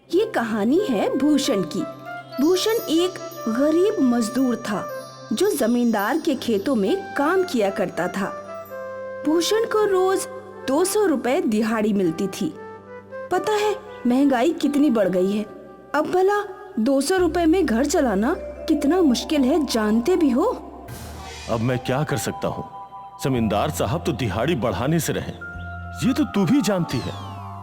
ये कहानी है भूषण की। भूषण एक गरीब मजदूर था जो जमींदार के खेतों में काम किया करता था। भूषण को रोज 200 रुपए दिहाड़ी मिलती थी। पता है महंगाई कितनी बढ़ गई है। अब भला 200 रुपए में घर चलाना कितना मुश्किल है, जानते भी हो। अब मैं क्या कर सकता हूँ? जमींदार साहब तो दिहाड़ी बढ़ाने से रहे, ये तो तू भी जानती है।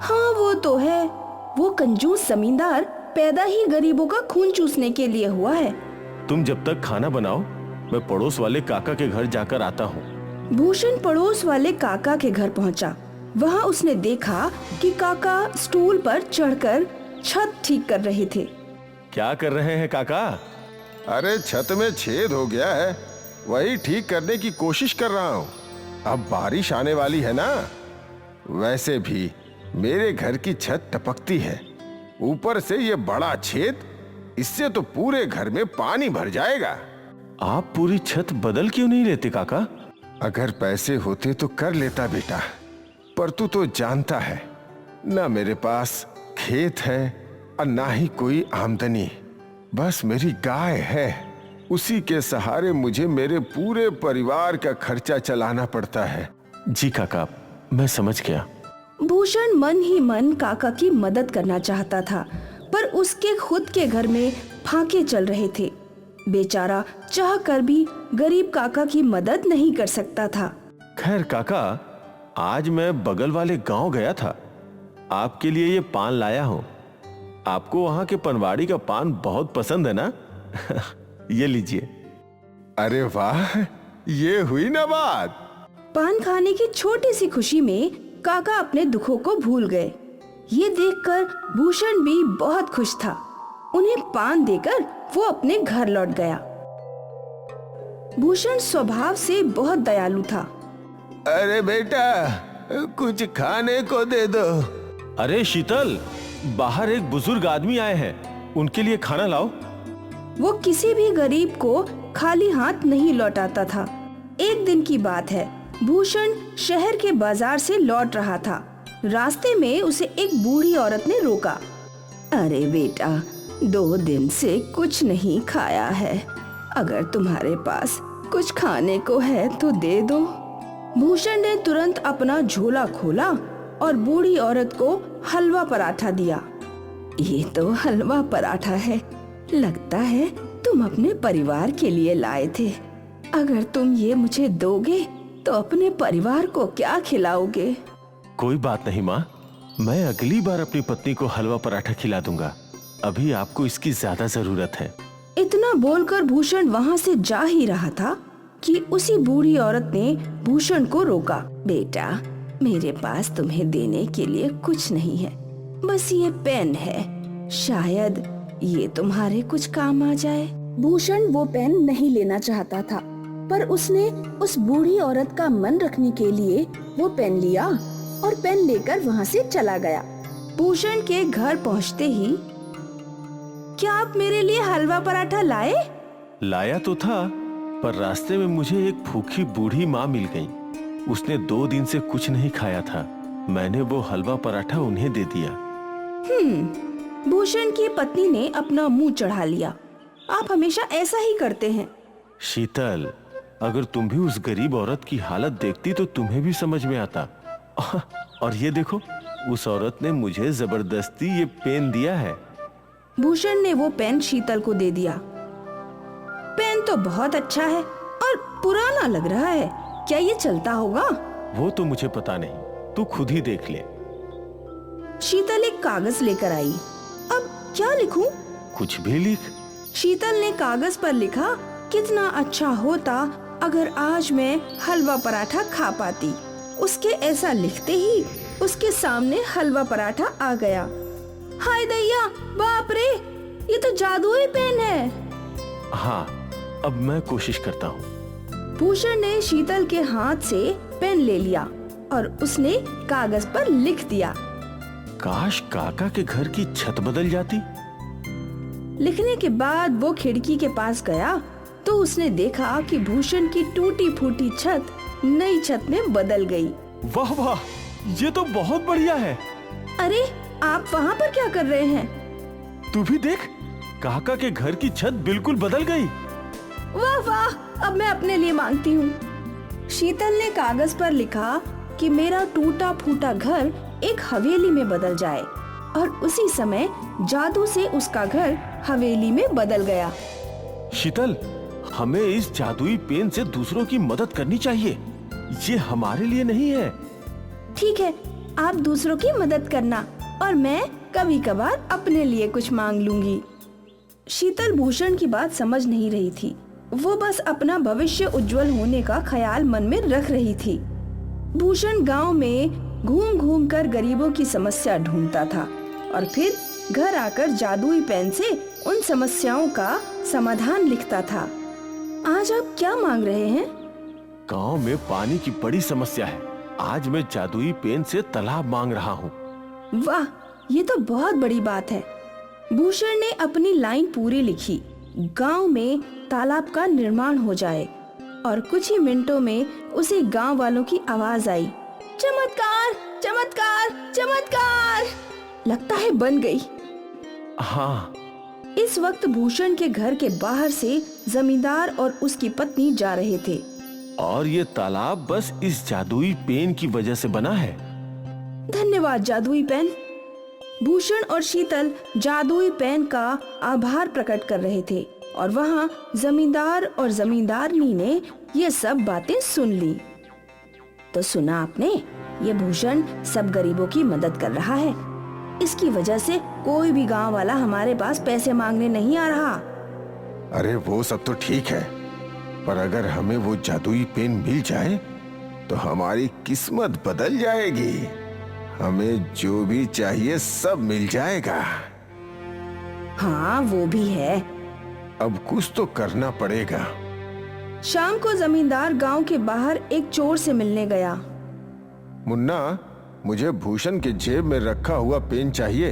हाँ वो तो है। वो कंजूस जमींदार पैदा ही गरीबों का खून चूसने के लिए हुआ है। तुम जब तक खाना बनाओ, मैं पड़ोस वाले काका के घर जाकर आता हूँ। भूषण पड़ोस वाले काका के घर पहुँचा। वहाँ उसने देखा कि काका स्टूल पर चढ़कर छत ठीक कर रहे थे। क्या कर रहे हैं काका? अरे छत में छेद हो गया है, वही ठीक करने की कोशिश कर रहा हूँ। अब बारिश आने वाली है ना। वैसे भी मेरे घर की छत टपकती है, ऊपर से ये बड़ा छेद, इससे तो पूरे घर में पानी भर जाएगा। आप पूरी छत बदल क्यों नहीं लेते काका? अगर पैसे होते तो कर लेता बेटा, पर तू तो जानता है ना मेरे पास खेत है और ना ही कोई आमदनी। बस मेरी गाय है, उसी के सहारे मुझे मेरे पूरे परिवार का खर्चा चलाना पड़ता है। जी काका, मैं समझ गया। भूषण मन ही मन काका की मदद करना चाहता था, पर उसके खुद के घर में फाके चल रहे थे। बेचारा चाह कर भी गरीब काका की मदद नहीं कर सकता था। खैर काका, आज मैं बगल वाले गांव गया था, आपके लिए ये पान लाया हूँ। आपको वहाँ के पनवाड़ी का पान बहुत पसंद है ना? ये लीजिए। अरे वाह, ये हुई ना बात। पान खाने की छोटी सी खुशी में काका अपने दुखों को भूल गए। ये देखकर भूषण भी बहुत खुश था। उन्हें पान देकर वो अपने घर लौट गया। भूषण स्वभाव से बहुत दयालु था। अरे बेटा, कुछ खाने को दे दो। अरे शीतल, बाहर एक बुजुर्ग आदमी आए हैं, उनके लिए खाना लाओ। वो किसी भी गरीब को खाली हाथ नहीं लौटाता था। एक दिन की बात है, भूषण शहर के बाजार से लौट रहा था। रास्ते में उसे एक बूढ़ी औरत ने रोका। अरे बेटा, 2 दिन से कुछ नहीं खाया है, अगर तुम्हारे पास कुछ खाने को है तो दे दो। भूषण ने तुरंत अपना झोला खोला और बूढ़ी औरत को हलवा पराठा दिया। ये तो हलवा पराठा है, लगता है तुम अपने परिवार के लिए लाए थे। अगर तुम ये मुझे दोगे तो अपने परिवार को क्या खिलाओगे? कोई बात नहीं माँ, मैं अगली बार अपनी पत्नी को हलवा पराठा खिला दूंगा। अभी आपको इसकी ज्यादा जरूरत है। इतना बोलकर भूषण वहाँ से जा ही रहा था कि उसी बूढ़ी औरत ने भूषण को रोका। बेटा, मेरे पास तुम्हें देने के लिए कुछ नहीं है, बस ये पेन है, शायद ये तुम्हारे कुछ काम आ जाए। भूषण वो पेन नहीं लेना चाहता था, पर उसने उस बूढ़ी औरत का मन रखने के लिए वो पेन लिया और पेन लेकर वहाँ से चला गया। भूषण के घर पहुँचते ही, क्या आप मेरे लिए हलवा पराठा लाए? लाया तो था, पर रास्ते में मुझे एक भूखी बूढ़ी माँ मिल गई। उसने 2 दिन से कुछ नहीं खाया था। मैंने वो हलवा पराठा उन्हें दे दिया। भूषण की पत्नी ने अपना मुंह चढ़ा लिया। आप हमेशा ऐसा ही करते हैं। शीतल, अगर तुम भी उस गरीब औरत की हालत देखती तो तुम्हें भी समझ में आता। और ये देखो, उस औरत ने मुझे जबरदस्ती ये पेन दिया है। भूषण ने वो पेन शीतल को दे दिया। पेन तो बहुत अच्छा है और पुराना लग रहा है, क्या ये चलता होगा? वो तो मुझे पता नहीं, तू खुद ही देख ले। शीतल एक कागज लेकर आई। अब क्या लिखूं? कुछ भी लिख। शीतल ने कागज पर लिखा, कितना अच्छा होता अगर आज मैं हलवा पराठा खा पाती। उसके ऐसा लिखते ही उसके सामने हलवा पराठा आ गया। हाय दैया, बाप रे, ये तो जादुई पेन है। हाँ, अब मैं कोशिश करता हूँ। भूषण ने शीतल के हाथ से पेन ले लिया और उसने कागज पर लिख दिया। काश काका के घर की छत बदल जाती। लिखने के बाद वो खिड़की के पास गया तो उसने देखा कि भूषण की टूटी फूटी छत नई छत में बदल गई। वाह वाह, ये तो बहुत बढ़िया है। अरे, आप वहाँ पर क्या कर रहे हैं? तू भी देख, काका के घर की छत बिल्कुल बदल गई। वाह वाह, अब मैं अपने लिए मांगती हूँ। शीतल ने कागज पर लिखा कि मेरा टूटा फूटा घर एक हवेली में बदल जाए, और उसी समय जादू से उसका घर हवेली में बदल गया। शीतल, हमें इस जादुई पेन से दूसरों की मदद करनी चाहिए। ये हमारे लिए नहीं है। ठीक है, आप दूसरों की मदद करना और मैं कभी कभार अपने लिए कुछ मांग लूंगी। शीतल भूषण की बात समझ नहीं रही थी। वो बस अपना भविष्य उज्जवल होने का ख्याल मन में रख रही थी। भूषण गांव में घूम घूम कर गरीबों की समस्या ढूंढता था और फिर घर आकर जादुई पेन से उन समस्याओं का समाधान लिखता था। आज आप क्या मांग रहे हैं? गांव में पानी की बड़ी समस्या है। आज मैं जादुई पेन से तालाब मांग रहा हूँ। वाह, ये तो बहुत बड़ी बात है। भूषण ने अपनी लाइन पूरी लिखी। गांव में तालाब का निर्माण हो जाए, और कुछ ही मिनटों में उसे गांव वालों की आवाज आई, चमत्कार चमत्कार चमत्कार। लगता है बन गई। हाँ। इस वक्त भूषण के घर के बाहर से जमींदार और उसकी पत्नी जा रहे थे। और ये तालाब बस इस जादुई पेन की वजह से बना है। धन्यवाद जादुई पेन। भूषण और शीतल जादुई पेन का आभार प्रकट कर रहे थे, और वहाँ जमींदार और जमींदारनी ने ये सब बातें सुन ली। तो सुना आपने, ये भूषण सब गरीबों की मदद कर रहा है। इसकी वजह से कोई भी गांव वाला हमारे पास पैसे मांगने नहीं आ रहा। अरे वो सब तो ठीक है, पर अगर हमें वो जादुई पेन मिल जाए तो हमारी किस्मत बदल जाएगी। हमें जो भी चाहिए सब मिल जाएगा। हाँ, वो भी है। अब कुछ तो करना पड़ेगा। शाम को जमींदार गांव के बाहर एक चोर से मिलने गया। मुन्ना, मुझे भूषण के जेब में रखा हुआ पेन चाहिए।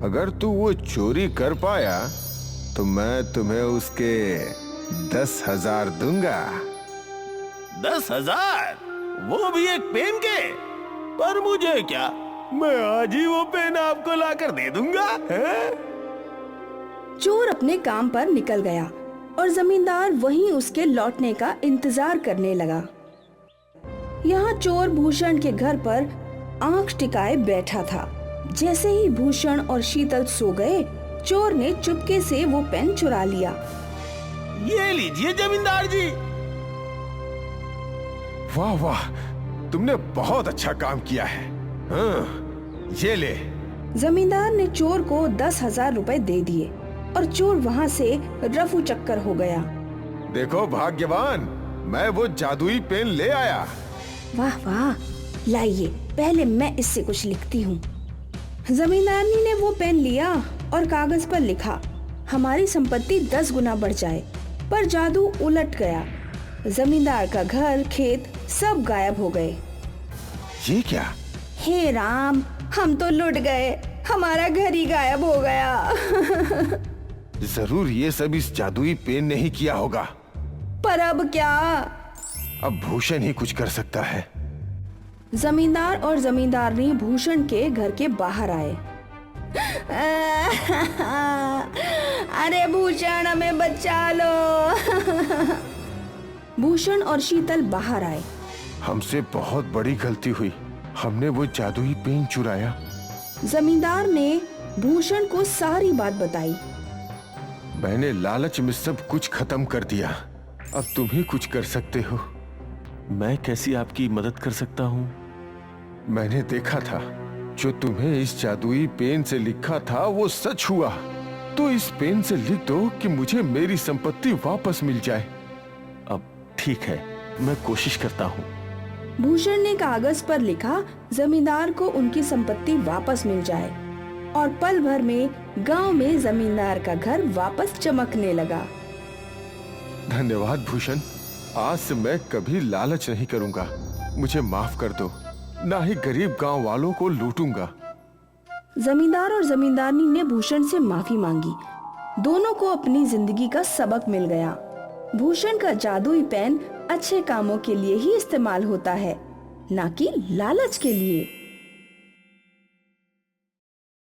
अगर तू वो चोरी कर पाया तो मैं तुम्हें उसके 10,000 दूंगा। 10,000? वो भी एक पेन के? पर मुझे क्या, मैं आज ही वो पेन आपको लाकर दे दूंगा। है? चोर अपने काम पर निकल गया और जमींदार वहीं उसके लौटने का इंतजार करने लगा। यहाँ चोर भूषण के घर पर आंख टिकाए बैठा था। जैसे ही भूषण और शीतल सो गए, चोर ने चुपके से वो पेन चुरा लिया। ये लीजिए जमींदार जी। वाह वाह, तुमने बहुत अच्छा काम किया है। हाँ, ये ले। जमींदार ने चोर को 10,000 रुपए दे दिए और चोर वहाँ से रफू चक्कर हो गया। देखो भाग्यवान, मैं वो जादुई पेन ले आया। वाह वाह, लाइए, पहले मैं इससे कुछ लिखती हूँ। जमींदारनी ने वो पेन लिया और कागज पर लिखा, हमारी संपत्ति 10 गुना बढ़ जाए। पर जादू उलट गया। जमींदार का घर, खेत सब गायब हो गए। ये क्या? हे राम, हम तो लुट गए। हमारा घर ही गायब हो गया। जरूर ये सब इस जादुई पेन ने ही किया होगा। पर अब क्या? अब भूषण ही कुछ कर सकता है। जमींदार और जमींदारनी भूषण के घर के बाहर आए। अरे भूषण, हमें बचा लो। भूषण और शीतल बाहर आए। हमसे बहुत बड़ी गलती हुई, हमने वो जादुई पेन चुराया। जमींदार ने भूषण को सारी बात बताई। मैंने लालच में सब कुछ खत्म कर दिया। अब तुम ही कुछ कर सकते हो। मैं कैसी आपकी मदद कर सकता हूँ? मैंने देखा था जो तुम्हें इस जादुई पेन से लिखा था वो सच हुआ। तो इस पेन से लिख दो कि मुझे मेरी संपत्ति वापस मिल जाए। अब ठीक है, मैं कोशिश करता हूँ। भूषण ने कागज पर लिखा, जमींदार को उनकी संपत्ति वापस मिल जाए, और पल भर में गांव में जमींदार का घर वापस चमकने लगा। धन्यवाद भूषण, आज से मैं कभी लालच नहीं करूंगा। मुझे माफ कर दो, ना ही गरीब गांव वालों को लूटूंगा। जमींदार और जमींदारनी ने भूषण से माफी मांगी। दोनों को अपनी जिंदगी का सबक मिल गया। भूषण का जादुई पेन अच्छे कामों के लिए ही इस्तेमाल होता है, ना कि लालच के लिए।